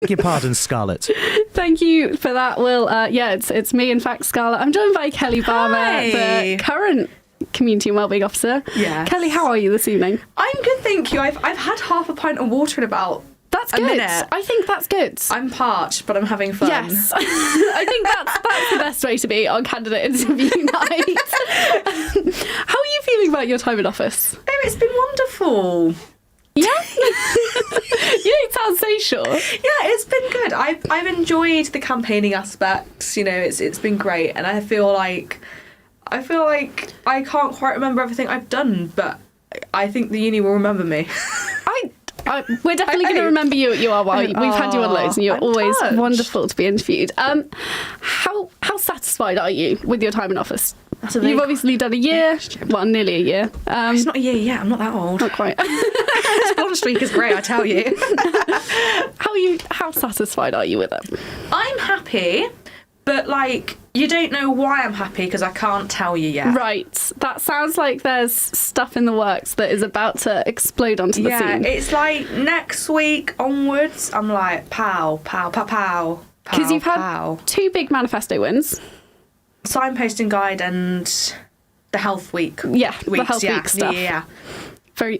Beg your pardon, Scarlet. Thank you for that, Will. It's me, in fact, Scarlet. I'm joined by Kelly Balmer, the current Community Wellbeing Officer. Yes. Kelly, how are you this evening? I'm good, thank you. I've had half a pint of water in about a minute. I think that's good. I'm parched, but I'm having fun. Yes. I think that's the best way to be on candidate interview night. How are you feeling about your time in office? Oh, it's been wonderful. Yeah? You don't sound so sure. Yeah, it's been good. I've enjoyed the campaigning aspects. You know, it's been great, and I feel like I can't quite remember everything I've done, but I think the uni will remember me. We're definitely going to remember you at URY. We've had you on loads, and you're I'm always touched. wonderful to be interviewed. How satisfied are you with your time in office? You've obviously done a year, well, nearly a year. It's not a year yet. I'm not that old. Not quite. This blonde streak is great, I tell you. How satisfied are you with it? I'm happy, but you don't know why I'm happy because I can't tell you yet. Right. That sounds like there's stuff in the works that is about to explode onto the scene. Yeah, it's like next week onwards, I'm like, pow, pow, pow, pow. Because you've had two big manifesto wins. Signposting guide and the health week. Yeah, the health week stuff. Yeah.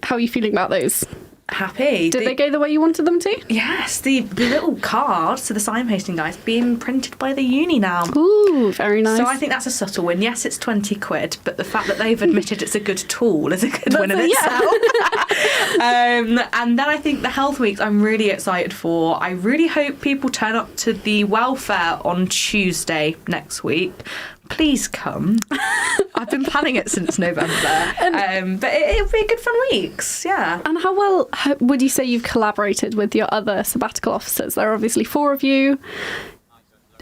How are you feeling about those? Happy. Did they go the way you wanted them to? Yes, the little cards to the signposting guides being printed by the uni now. Ooh, very nice. So I think that's a subtle win. Yes, it's 20 quid, but the fact that they've admitted it's a good tool is a good win in itself. And then I think the health weeks I'm really excited for. I really hope people turn up to the welfare on Tuesday next week. Please come. I've been planning it since November. But it'll be good fun weeks, yeah. And how well would you say you've collaborated with your other sabbatical officers? There are obviously 4 of you.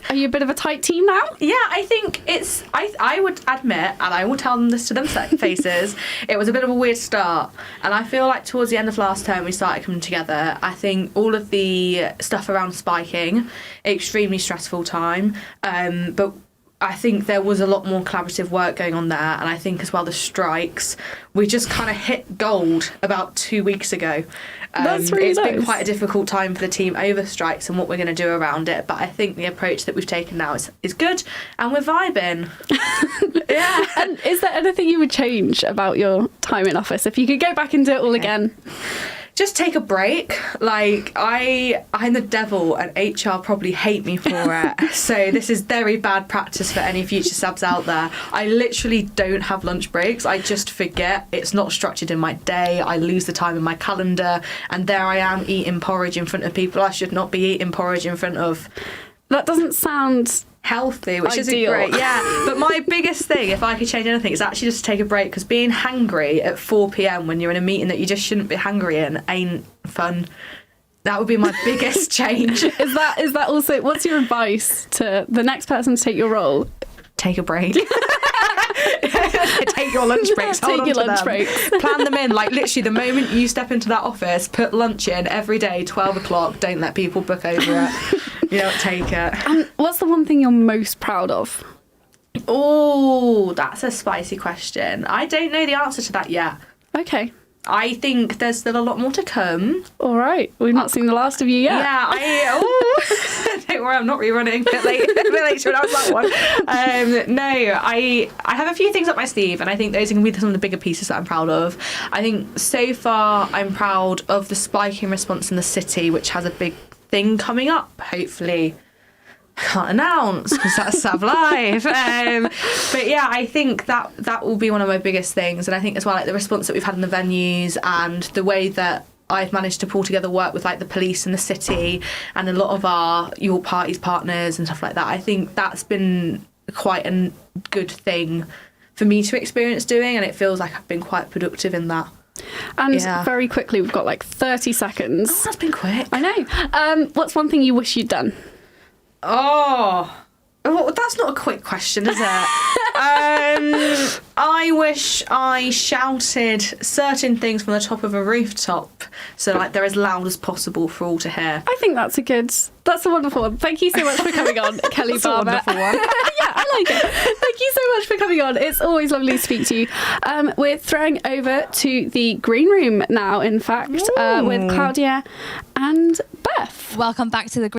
Are you a bit of a tight team now? Yeah, I think it's... I would admit, and I will tell them this to them faces, it was a bit of a weird start. And I feel like towards the end of last term, we started coming together. I think all of the stuff around spiking, extremely stressful time. But I think there was a lot more collaborative work going on there, and I think as well the strikes, we just kind of hit gold about 2 weeks ago. That's really It's nice. been quite a difficult time for the team over strikes and what we're going to do around it, but I think the approach that we've taken now is good, and we're vibing. Yeah. And is there anything you would change about your time in office if you could go back and do it all again? Just take a break. I'm the devil, and HR probably hate me for it. So this is very bad practice for any future subs out there. I literally don't have lunch breaks. I just forget. It's not structured in my day. I lose the time in my calendar, and there I am eating porridge in front of people I should not be eating porridge in front of. That doesn't sound Healthy, which isn't ideal. great. Yeah, but my biggest thing, if I could change anything, is actually just to take a break, because being hangry at 4 p.m. when you're in a meeting that you just shouldn't be hangry in ain't fun. That would be my biggest change. Is that also, what's your advice to the next person to take your role? Take a break. Take your lunch breaks. Hold on Take your to lunch them. breaks. Plan them in. Literally, the moment you step into that office, put lunch in every day, 12 o'clock. Don't let people book over it. You don't take it. And what's the one thing you're most proud of? Oh, that's a spicy question. I don't know the answer to that yet. Okay. I think there's still a lot more to come. All right. We've not seen the last of you yet. Yeah, don't worry, I'm not rerunning. A bit late to announce that one. No, I have a few things up my sleeve, and I think those are going to be some of the bigger pieces that I'm proud of. I think so far I'm proud of the spiking response in the city, which has a big thing coming up, hopefully. I can't announce because that's Sav Live. But yeah, I think that will be one of my biggest things. And I think as well, the response that we've had in the venues and the way that I've managed to pull together work with the police and the city and a lot of our York Parties partners and stuff like that. I think that's been quite a good thing for me to experience doing, and it feels like I've been quite productive in that. And very quickly, we've got 30 seconds. Oh, that's been quick. I know. What's one thing you wish you'd done? Oh, well, that's not a quick question, is it? I wish I shouted certain things from the top of a rooftop so they're as loud as possible for all to hear. I think that's a wonderful one. Thank you so much for coming on, Kelly Balmer. That's a wonderful one. Yeah, I like it. Thank you so much for coming on. It's always lovely to speak to you. We're throwing over to the green room now, in fact, with Claudia and Beth. Welcome back to the